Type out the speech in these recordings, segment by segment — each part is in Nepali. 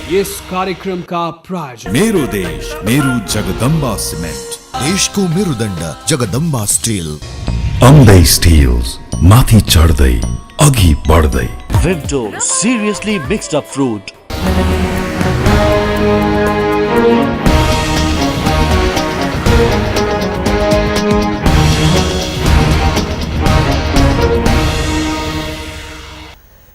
यस कार्यक्रमका प्रायोजक मेरो देश मेरो जगदम्बा सिमेन्ट, देशको मेरुदण्ड जगदम्बा स्टिल। अम्दै स्टिल्स, माथि चढ्दै अघि बढ्दै। Vimto, seriously mixed up fruit.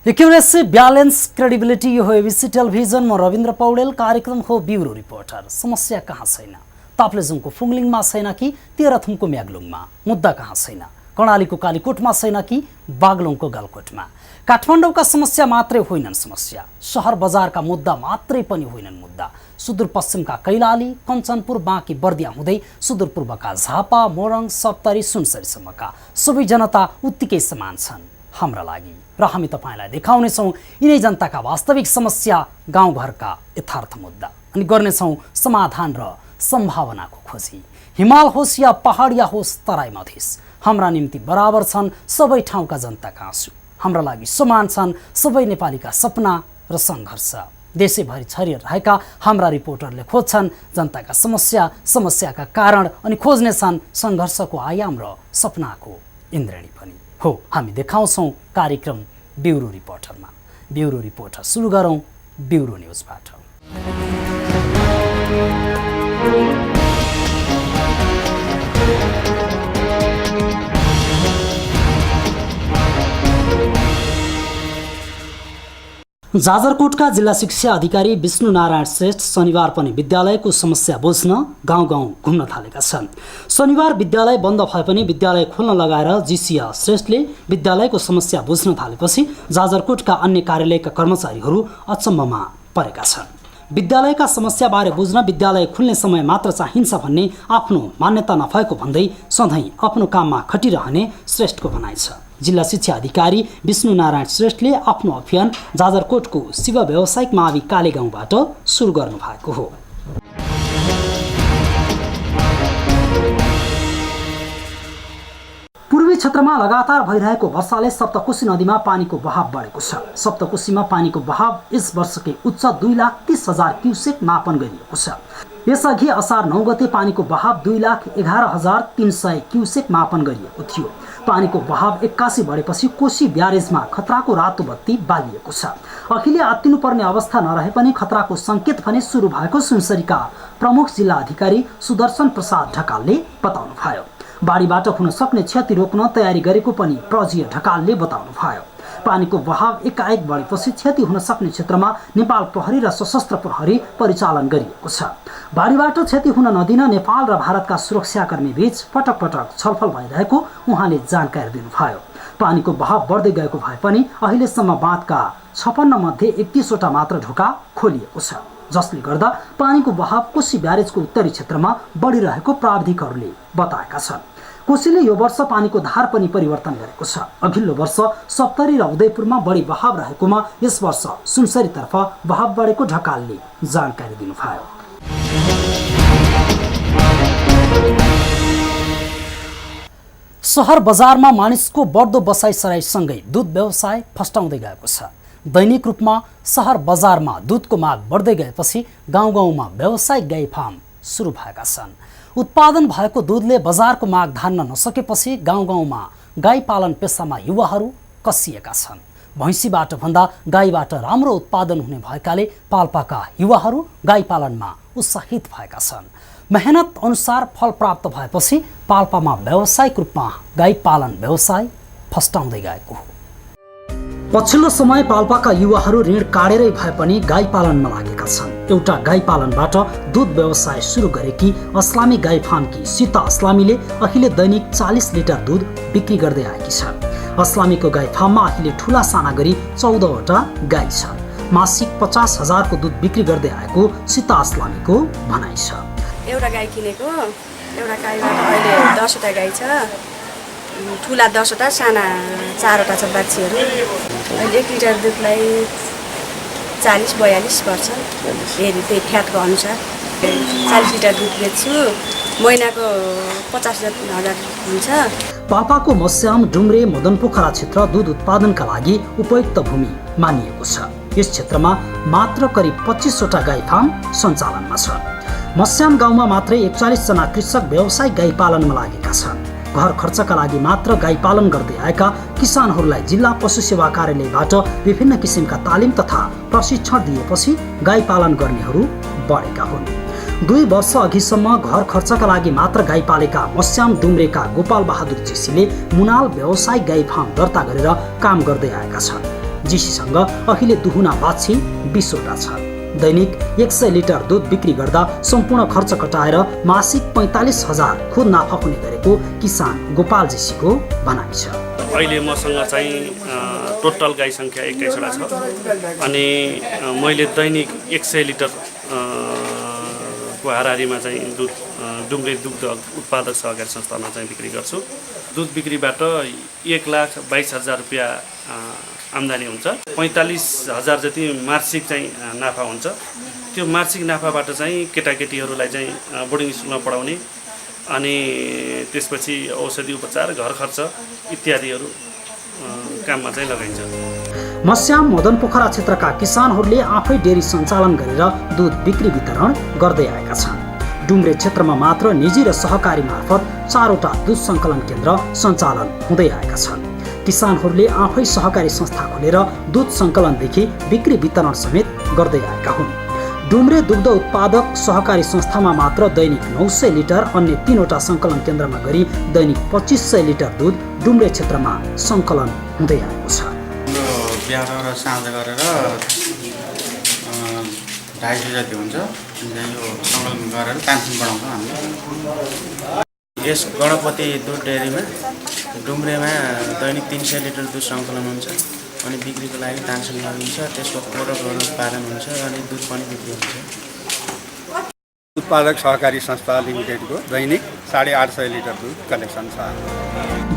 Accuracy balance credibility यो हो एबिसी टेलिभिजन। म रविन्द्र पौडेल। कार्यक्रम हो ब्युरो रिपोर्टर। समस्या कहाँ छैन? ताप्लेजुङको फुङलिङमा छैन कि तेह्रथुमको म्याग्लुङमा? मुद्दा कहाँ छैन? कर्णालीको कालीकोटमा छैन कि बागलुङको गलकोटमा? काठमाडौँका समस्या मात्रै होइनन् समस्या, सहर बजारका मुद्दा मात्रै पनि होइनन् मुद्दा। सुदूरपश्चिमका कैलाली, कञ्चनपुर, बाँकी बर्दिया हुँदै सुदूरपूर्वका झापा, मोरङ, सप्तरी, सुनसरीसम्मका सबै जनता उत्तिकै समान छन् हाम्रा लागि, र हामी तपाईलाई देखाउनेछौँ यिनै जनताका वास्तविक समस्या, गाउँघरका यथार्थ मुद्दा, अनि गर्नेछौँ समाधान र सम्भावनाको खोजी। हिमाल होस् या पहाड या होस् तराई मधेस, हाम्रा निम्ति बराबर छन् सबै ठाउँका जनताका आँसु। हाम्रा लागि समान छन् सबै नेपालीका सपना र सङ्घर्ष। देशैभरि छरिरहेका हाम्रा रिपोर्टरले खोज्छन् जनताका समस्या, समस्याका कारण, अनि खोज्नेछन् सङ्घर्षको आयाम र सपनाको इन्द्रेणी पनि हो। हामी देखाउँछौँ कार्यक्रम ब्युरो रिपोर्टरमा। ब्युरो रिपोर्टर सुरु गरौँ ब्युरो न्युजबाट। जाजरकोटका जिल्ला शिक्षा अधिकारी विष्णु नारायण श्रेष्ठ शनिबार पनि विद्यालयको समस्या बुझ्न गाउँ गाउँ घुम्न थालेका छन्। शनिबार विद्यालय बन्द भए पनि विद्यालय खोल्न लगाएर जीसीया श्रेष्ठले विद्यालयको समस्या बुझ्न थालेपछि जाजरकोटका अन्य कार्यालयका कर्मचारीहरू अचम्ममा परेका छन्। विद्यालयका समस्याबारे बुझ्न विद्यालय खुल्ने समय मात्र चाहिन्छ भन्ने आफ्नो मान्यता नभएको भन्दै सधैँ आफ्नो काममा खटिरहने श्रेष्ठको भनाइ छ। जिल्ला शिक्षा अधिकारी विष्णु नारायण श्रेष्ठले आफ्नो अभियान जाजरकोटको शिव व्यावसायिक मावि काले गाउँबाट सुरु गर्नु भएको हो। पूर्वी क्षेत्रमा लगातार भइरहेको वर्षाले सप्तकोशी नदीमा पानीको बहाव बढेको छ। सप्तकोशीमा पानीको बहाव यस वर्षकै उच्च 2,30,000 क्युसेक मापन गरिएको छ। यसअघि असार 9 गते पानीको बहाव 2,11,300 क्युसेक मापन गरिएको थियो। पानीको बहाव 81 बढेपछि कोशी ब्यारेजमा खतराको रातो बत्ती बालिएको छ। अहिले आत्तिनुपर्ने अवस्था नरहे पनि खतराको सङ्केत भने सुरु भएको सुनसरीका प्रमुख जिल्ला अधिकारी सुदर्शन प्रसाद ढकालले बताउनुभयो। बाढीबाट हुन सक्ने क्षति रोक्न तयारी गरेको पनि प्रजीय ढकालले बताउनुभयो। पानीको बहाव एकाएक बढेपछि क्षति हुन सक्ने क्षेत्रमा नेपाल प्रहरी र सशस्त्र प्रहरी परिचालन गरिएको छ। बाढीबाट क्षति हुन नदिन नेपाल र भारतका सुरक्षाकर्मी बीच पटक पटक छलफल भइरहेको उहाँले जानकारी दिनुभयो। पानीको बहाव बढ्दै गएको भए पनि अहिलेसम्म बाँधका 56 मध्ये 31 वटा मात्र ढोका खोलिएको छ, जसले गर्दा पानीको बहाव कोशी ब्यारेजको उत्तरी क्षेत्रमा बढिरहेको प्राविधिकहरूले बताएका छन्। कोशीले यो वर्ष पानीको धार पनि परिवर्तन गरेको छ। अघिल्लो वर्ष सप्तरी र उदयपुरमा बढी बहाव रहेकोमा यस वर्ष सुनसरीतर्फ बहाव बढेको ढकालले जानकारी दिनुभयो। सहर बजारमा मानिसको बढ्दो बसाइसराइसँगै दुध व्यवसाय फस्टाउँदै गएको छ। दैनिक रूपमा सहर बजारमा दुधको माग बढ्दै गएपछि गाउँ गाउँमा व्यावसायिक गाई फार्म सुरु भएका छन्। उत्पादन भएको दुधले बजारको माग धान्न नसकेपछि गाउँ गाउँमा गाई पालन पेसामा युवाहरू कसिएका छन्। भैँसीबाट भन्दा गाईबाट राम्रो उत्पादन हुने भएकाले पाल्पाका युवाहरू गाई पालनमा उत्साहित भएका छन्। मेहनत अनुसार फल प्राप्त भएपछि पाल्पामा व्यावसायिक रूपमा गाई पालन व्यवसाय फस्टाउँदै गएको हो। पछिल्लो समय पाल्पाका युवाहरू ऋण काटेरै भए पनि गाई पालनमा लागेका छन्। एउटा गाई पालनबाट दुध व्यवसाय सुरु गरेकी अस्लामी गाई फार्मकी सीता अस्लामीले अहिले दैनिक 40 लिटर दुध बिक्री गर्दै आएकी छन्। अस्लामीको गाई फार्ममा अहिले ठुला साना गरी 14 वटा गाई छन्। मासिक 50,000 को दुध बिक्री गर्दै आएको सीता अस्लामीको भनाइ छ। एउटा गाई किनेको, एउटा गाईबाट अहिले 10 वटा गाई छ। ठुला 10 वटा, साना 4 वटा छ बाछीहरू। अहिले 1 लिटर दुधलाई 40-42 पर्छ। हेरी त्यही फ्याटको अनुसार 40 लिटर दुध बेच्छु। महिनाको 50,000 हुन्छ। पाल्पाको मस्याम, डुम्रे, मदनपोखरा क्षेत्र दुध उत्पादनका लागि उपयुक्त भूमि मानिएको छ। यस क्षेत्रमा मात्र करिब 25वटा गाई फार्म सञ्चालनमा छ। मस्याम गाउँमा मात्रै 41 जना कृषक व्यावसायिक गाई पालनमा लागेका छन्। घर खर्चका लागि मात्र गाई पालन गर्दै आएका किसानहरूलाई जिल्ला पशु सेवा कार्यालयबाट विभिन्न किसिमका तालिम तथा प्रशिक्षण दिएपछि गाई पालन गर्नेहरू बढेका हुन्। 2 वर्ष अघिसम्म घर खर्चका लागि मात्र गाई पालेका मस्याम डुम्रेका गोपाल बहादुर जीसीले मुनाल व्यावसायिक गाई फार्म दर्ता गरेर काम गर्दै आएका छन्। जीसीसँग अहिले दुहुना बाछी 20वटा छ। दैनिक 100 लिटर दुध बिक्री गर्दा सम्पूर्ण खर्च कटाएर मासिक 45,000 खुद नाफा हुने गरेको किसान गोपाल जीसीको भनाइ छ। अहिले मसँग चाहिँ टोटल गाई सङ्ख्या 21वटा छ अनि मैले दैनिक 100 लिटर को हाराहारीमा चाहिँ दुध डुम्रे दुग्ध उत्पादक सहकारी संस्थामा चाहिँ बिक्री गर्छु। दुध बिक्रीबाट 1,22,000 रुपियाँ आम्दानी हुन्छ। 45,000 जति मासिक चाहिँ नाफा हुन्छ। त्यो मासिक नाफाबाट चाहिँ केटाकेटीहरूलाई चाहिँ बोर्डिङ स्कुलमा पढाउने अनि त्यसपछि औषधि उपचार, घर खर्च इत्यादिहरू काममा चाहिँ लगाइन्छ। मस्याम मदन पोखरा क्षेत्रका किसानहरूले आफै डेरी सञ्चालन गरेर दुध बिक्री वितरण गर्दै आएका छन्। डुम्रे क्षेत्रमा मात्र निजी र सहकारी मार्फत 4वटा दुध सङ्कलन केन्द्र सञ्चालन हुँदै आएका छन्। किसानहरूले आफै सहकारी संस्था खोलेर दुध सङ्कलनदेखि बिक्री वितरण समेत गर्दै आएका हुन्। डुम्रे दुग्ध उत्पादक सहकारी संस्थामा मात्र दैनिक 900 लिटर, अन्य 3वटा सङ्कलन केन्द्रमा गरी दैनिक 2500 लिटर दुध डुम्रे क्षेत्रमा सङ्कलन हुँदै आएको छ। बिहान र साँझ गरेर 250 जति हुन्छ। यो सङ्कलन गरेर तानसिन बढाउँछौँ हामीले। यस गणपति दुध डेरीमा डुम्रेमा दैनिक 300 लिटर दुध सङ्कलन हुन्छ अनि बिक्रीको लागि तानसिन गरिन्छ। त्यसको प्रोडक्टहरू उत्पादन हुन्छ अनि दुध पनि बिक्री हुन्छ। उत्पादक सहकारी संस्था लिमिटेडको दैनिक 850 लिटर दुध कलेक्सन छ।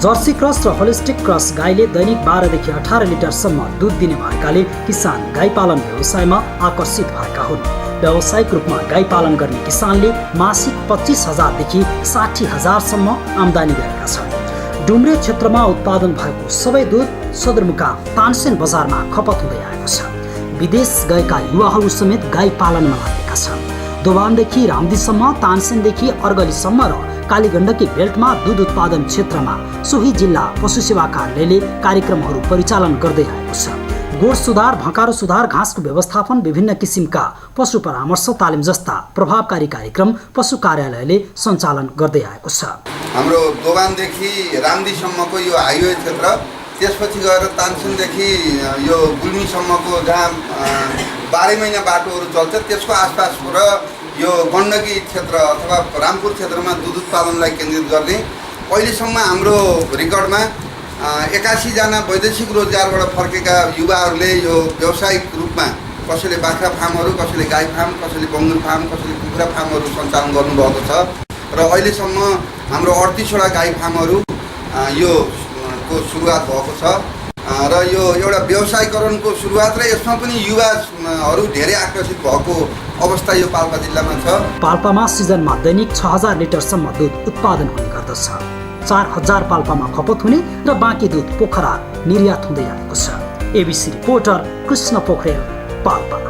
जर्सी क्रस र होलिस्टिक क्रस गाईले दैनिक 12 देखि 18 लिटरसम्म दुध दिने भएकाले किसान गाई पालन व्यवसायमा आकर्षित भएका हुन्। व्यावसायिक रूपमा गाई पालन गर्ने किसानले मासिक 25,000 देखि 60,000सम्म आम्दानी गरेका छन्। डुम्रे क्षेत्रमा उत्पादन भएको सबै दुध सदरमुकाम तानसेन बजारमा खपत हुँदै आएको छ। विदेश गएका युवाहरू समेत गाई पालनमा लागेका छन्। दोभानदेखि रामदीसम्म, तानसेनदेखि अर्गलीसम्म र कालीगण्डकी बेल्टमा दुध उत्पादन क्षेत्रमा सोही जिल्ला पशु सेवा कार्यालयले कार्यक्रमहरू परिचालन गर्दै आएको छ। गोठ सुधार, भँकारो सुधार, घाँसको व्यवस्थापन, विभिन्न किसिमका पशु परामर्श तालिम जस्ता प्रभावकारी कार्यक्रम पशु कार्यालयले सञ्चालन गर्दै आएको छ। हाम्रो दोभानदेखि रामदीसम्मको यो हाइवे क्षेत्र, त्यसपछि गएर तानसेनदेखि यो गुल्मीसम्मको जहाँ 12 महिना बाटोहरू चल्छ त्यसको आसपासको र यो गण्डकी क्षेत्र अथवा रामपुर क्षेत्रमा दुध उत्पादनलाई केन्द्रित गर्ने अहिलेसम्म हाम्रो रेकर्डमा 81 जना वैदेशिक रोजगारबाट फर्केका युवाहरूले यो व्यावसायिक रूपमा कसैले बाख्रा फार्महरू, कसैले गाई फार्म, कसैले बङ्गुर फार्म, कसैले कुखुरा फार्महरू सञ्चालन गर्नुभएको छ र अहिलेसम्म हाम्रो 38वटा गाई फार्महरू यो को सुरुवात भएको छ र यो एउटा व्यवसायीकरणको सुरुवात र यसमा पनि युवाहरू धेरै आकर्षित भएको अवस्था यो पाल्पा जिल्लामा छ। पाल्पामा सिजनमा दैनिक 6000 लिटरसम्म दुध उत्पादन हुने गर्दछ। 4000 पाल्पामा खपत हुने र बाँकी दुध पोखरा निर्यात हुँदै आएको छ। ABC reporter Krishna Pokharel, Palpa.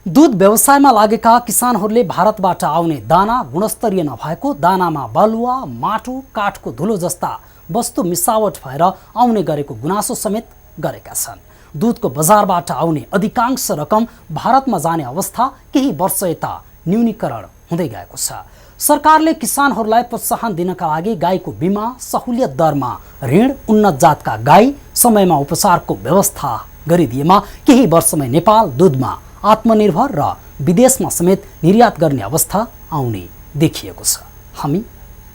दुध व्यवसायमा लागेका किसानहरूले भारतबाट आउने दाना गुणस्तरीय नभएको, दानामा बालुवा, माटो, काठको धुलो जस्ता वस्तु मिसावट भएर आउने गरेको गुनासो समेत गरेका छन्। दुधको बजारबाट आउने अधिकांश रकम भारतमा जाने अवस्था केही वर्ष यता न्यूनीकरण हुँदै गएको छ। सरकारले किसानहरूलाई प्रोत्साहन दिनका लागि गाईको बिमा, सहुलियत दरमा ऋण, उन्नत जातका गाई, समयमा उपचारको व्यवस्था गरिदिएमा केही वर्षमै नेपाल दुधमा आत्मनिर्भर र विदेशमा समेत निर्यात गर्ने अवस्था आउने देखिएको छ। हामी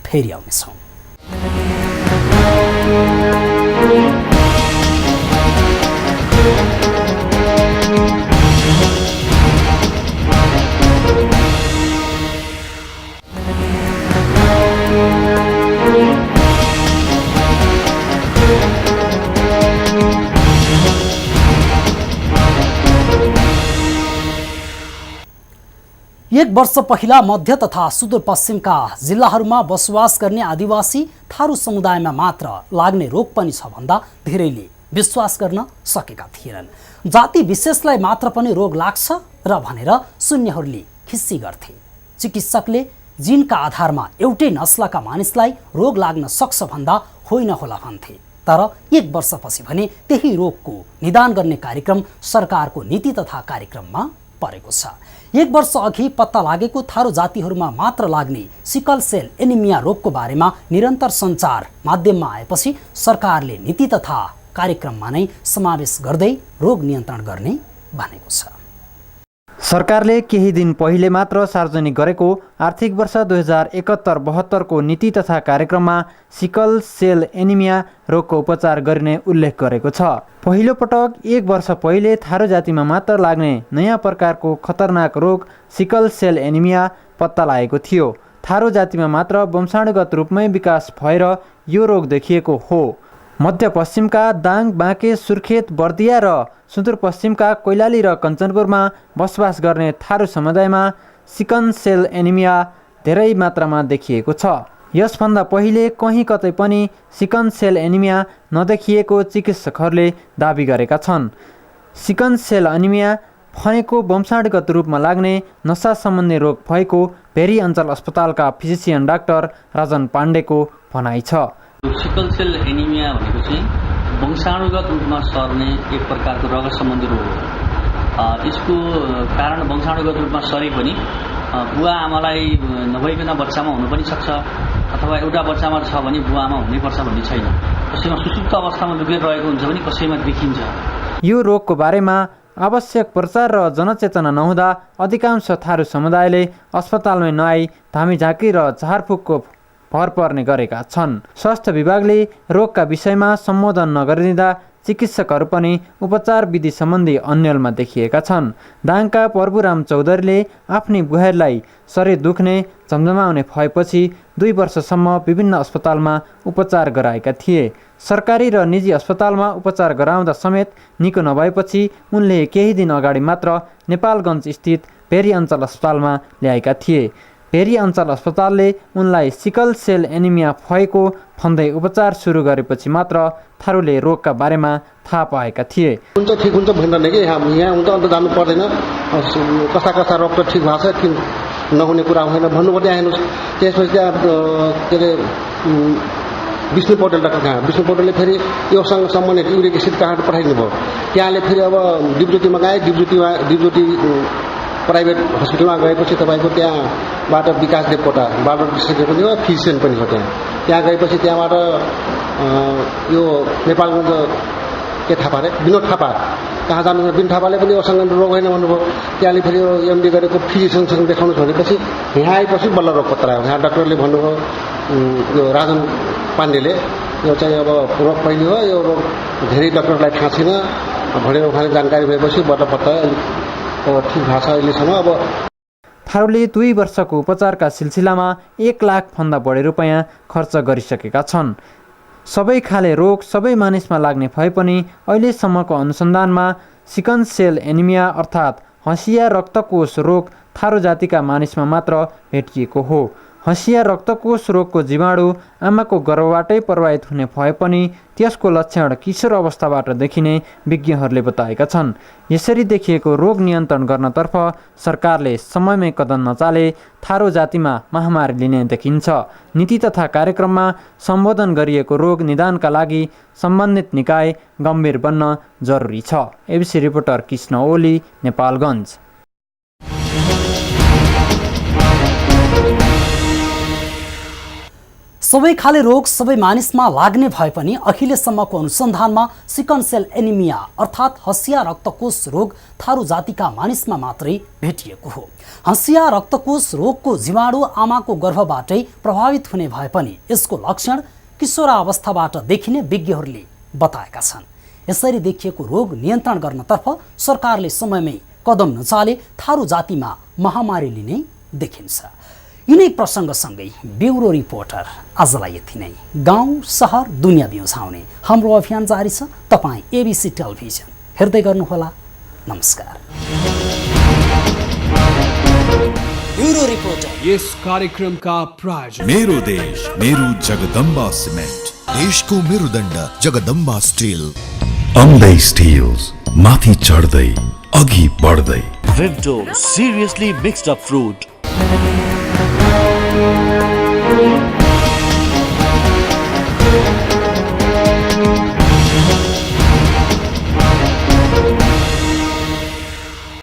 फेरि आउनेछौँ। एक वर्ष पहिला मध्य तथा सुदूरपश्चिमका जिल्लाहरूमा बसोबास गर्ने आदिवासी थारू समुदायमा मात्र लाग्ने रोग पनि छ भन्दा धेरैले विश्वास गर्न सकेका थिएनन्। जाति विशेषलाई मात्र पनि रोग लाग्छ र भनेर सुन्नेहरूले खिस्सी गर्थे। चिकित्सकले जिनका आधारमा एउटै नस्लका मानिसलाई रोग लाग्न सक्छ भन्दा होइन होला भन्थे। तर एक वर्षपछि भने त्यही रोगको निदान गर्ने कार्यक्रम सरकारको नीति तथा कार्यक्रममा परेको छ। एक वर्ष अघि पत्ता लागेको थारू जातिहरूमा मात्र लाग्ने सिकल सेल एनिमिया रोगको बारेमा निरन्तर सञ्चार माध्यममा आएपछि सरकारले नीति तथा कार्यक्रममा नै समावेश गर्दै रोग नियन्त्रण गर्ने भनेको छ। सरकारले केही दिन पहिले मात्र सार्वजनिक गरेको आर्थिक वर्ष 2071-72 को नीति तथा कार्यक्रममा सिकल सेल एनिमिया रोगको उपचार गर्ने उल्लेख गरेको छ। पहिलो पटक एक वर्ष पहिले थारू जातिमा मात्र लाग्ने नयाँ प्रकारको खतरनाक रोग सिकल सेल एनिमिया पत्ता लागेको थियो। थारू जातिमा मात्र वंशाणुगत रूपमै विकास भएर यो रोग देखिएको हो। मध्यपश्चिमका दाङ, बाँके, सुर्खेत, बर्दिया र सुदूरपश्चिमका कैलाली र कञ्चनपुरमा बसोबास गर्ने थारू समुदायमा सिकल सेल एनिमिया धेरै मात्रामा देखिएको छ। यसभन्दा पहिले कहीँ कतै पनि सिकल सेल एनिमिया नदेखिएको चिकित्सकहरूले दाबी गरेका छन्। सिकल सेल एनिमिया भनेको वंशाणुगत रूपमा लाग्ने नसा सम्बन्धी रोग भएको भेरी अञ्चल अस्पतालका फिजिसियन डाक्टर राजन पाण्डेको भनाइ छ। सिकल सेल एनिमिया भनेको चाहिँ वंशाणुगत रूपमा सर्ने एक प्रकारको रगत सम्बन्धी रोग हो। यसको कारण वंशाणुगत रूपमा सरे पनि बुवा आमालाई नभइकन बच्चामा हुनु पनि सक्छ, अथवा एउटा बच्चामा छ भने बुवा आमा हुनैपर्छ भन्ने छैन। कसैमा सुसुप्त अवस्थामा लुकेर रहेको हुन्छ भने कसैमा देखिन्छ। यो रोगको बारेमा आवश्यक प्रचार र जनचेतना नहुँदा अधिकांश थारू समुदायले अस्पतालमै नआई धामीझाँकी र झारफुकको भर पर्ने गरेका छन्। स्वास्थ्य विभागले रोगका विषयमा सम्बोधन नगरिदिँदा चिकित्सकहरू पनि उपचार विधि सम्बन्धी अन्यलमा देखिएका छन्। दाङका प्रभुराम चौधरीले आफ्नी बुहारीलाई शरीर दुख्ने झमझमाउने भएपछि 2 वर्षसम्म विभिन्न अस्पतालमा उपचार गराएका थिए। सरकारी र निजी अस्पतालमा उपचार गराउँदा समेत निको नभएपछि उनले केही दिन अगाडि मात्र नेपालगञ्ज स्थित भेरी अञ्चल अस्पतालमा ल्याएका थिए। भेरी अञ्चल अस्पतालले उनलाई सिकल सेल एनिमिया भएको भन्दै उपचार सुरु गरेपछि मात्र थारूले रोगका बारेमा थाहा पाएका थिए। हुन्छ ठिक हुन्छ भन्दैन कि यहाँ हुन्छ अन्त जानु पर्दैन, कस्ता कस्ता रोग त ठिक भएको छ, किन नहुने कुरा होइन भन्नुपर्ने हेर्नुहोस्। त्यसपछि त्यहाँ के अरे विष्णु पौडेल डाक्टर कहाँ, विष्णु पौडेलले फेरि योसँग सम्बन्धित युरिक एसिड कार्ड पठाइदिनु भयो। त्यहाँले फेरि अब डिब्रुटीमा गए, डिब्रुटी प्राइभेट हस्पिटलमा गएपछि तपाईँको त्यहाँबाट विकास देवकोटा बार्डर डिस्ट्रिक्ट पनि हो, फिजिसियन पनि हो। त्यहाँ गएपछि त्यहाँबाट यो नेपालगञ्ज के थापा रे विनोद थापा कहाँ जानु, विनोद थापाले पनि योसँग रोग होइन भन्नुभयो। त्यहाँले फेरि यो एमडी गरेको फिजिसियनसँग देखाउनु भनेपछि यहाँ आएपछि बल्ल रोग पत्ता आयो। यहाँ डाक्टरले भन्नुभयो, यो राजन पाण्डेले, यो चाहिँ अब रोग पहिलो हो, यो रोग धेरै डाक्टरलाई थाहा छैन भनेर उहाँले जानकारी भएपछि बल्ल पत्ता ठिक भएको छ अहिलेसम्म। अब थारूले 2 वर्षको उपचारका सिलसिलामा 1 लाखभन्दा बढी रुपैयाँ खर्च गरिसकेका छन्। सबै खाले रोग सबै मानिसमा लाग्ने भए पनि अहिलेसम्मको अनुसन्धानमा सिकल सेल एनिमिया अर्थात् हँसिया रक्तकोष रोग थारू जातिका मानिसमा मात्र भेटिएको हो। हँसिया रक्तकोष रोगको जीवाणु आमाको गर्भबाटै प्रभावित हुने भए पनि त्यसको लक्षण किशोर अवस्थाबाट देखिने विज्ञहरूले बताएका छन्। यसरी देखिएको रोग नियन्त्रण गर्नतर्फ सरकारले समयमै कदम नचाले थारू जातिमा महामारी लिने देखिन्छ। नीति तथा कार्यक्रममा सम्बोधन गरिएको रोग निदानका लागि सम्बन्धित निकाय गम्भीर बन्न जरुरी छ। ABC reporter Krishna Oli, Nepalgunj. सबै खाले रोग सबै मानिसमा लाग्ने भए पनि अहिलेसम्मको अनुसन्धानमा सिकल सेल एनिमिया अर्थात् हँसिया रक्तकोष रोग थारू जातिका मानिसमा मात्रै भेटिएको हो। हँसिया रक्तकोष रोगको जीवाणु आमाको गर्भबाटै प्रभावित हुने भए पनि यसको लक्षण किशोरावस्थाबाट देखिने विज्ञहरूले बताएका छन्। यसरी देखिएको रोग नियन्त्रण गर्नतर्फ सरकारले समयमै कदम नचाले थारू जातिमा महामारी लिने देखिन्छ। यिनै प्रसङ्गसँगै ब्युरो रिपोर्टर आजलाई यति नै। गाउँ सहर दुनियाँ बिउझाउने हाम्रो अभियान जारी छ। तपाईँ एबिसी टेलिभिजन हेर्दै गर्नुहोला। नमस्कार। Bureau reporter. यस कार्यक्रमका प्रायोजक मेरो देश मेरो जगदम्बा सिमेन्ट, देशको मेरुदण्ड जगदम्बा स्टिल। अम्दै स्टिल्स, माथि चढ्दै अघि बढ्दै। Vimto, seriously mixed up fruit.